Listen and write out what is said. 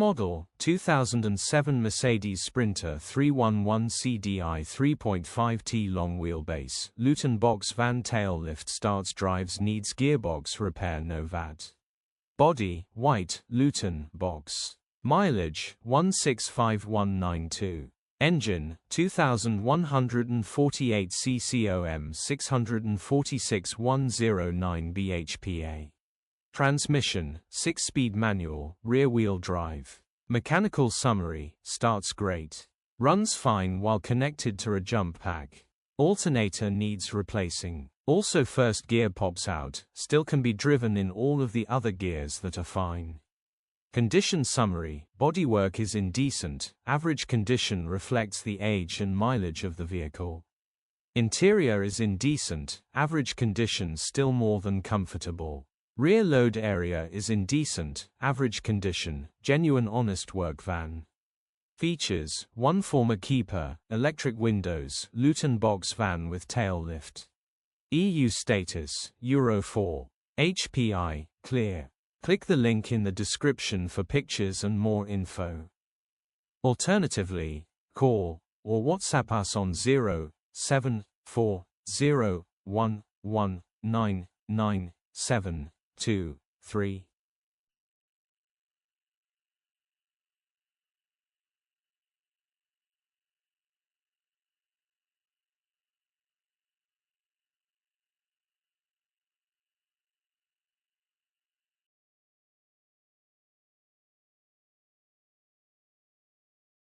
model, 2007 Mercedes Sprinter 311 CDI 3.5T long wheelbase, Luton box van tail lift starts drives needs gearbox repair no VAT. Body, white, Luton box. Mileage, 165192. Engine, 2148 ccom 646 109 bhpa. Transmission, 6-speed manual, rear-wheel drive. Mechanical summary, starts great. Runs fine while connected to a jump pack. Alternator needs replacing. Also first gear pops out, still can be driven in all of the other gears that are fine. Condition summary, bodywork is indecent, average condition reflects the age and mileage of the vehicle. Interior is indecent, average condition still more than comfortable. Rear load area is indecent, average condition, genuine honest work van. Features, 1 former keeper, electric windows, Luton box van with tail lift. EU status, Euro 4. HPI, clear. Click the link in the description for pictures and more info. Alternatively, call or WhatsApp us on 07401199723.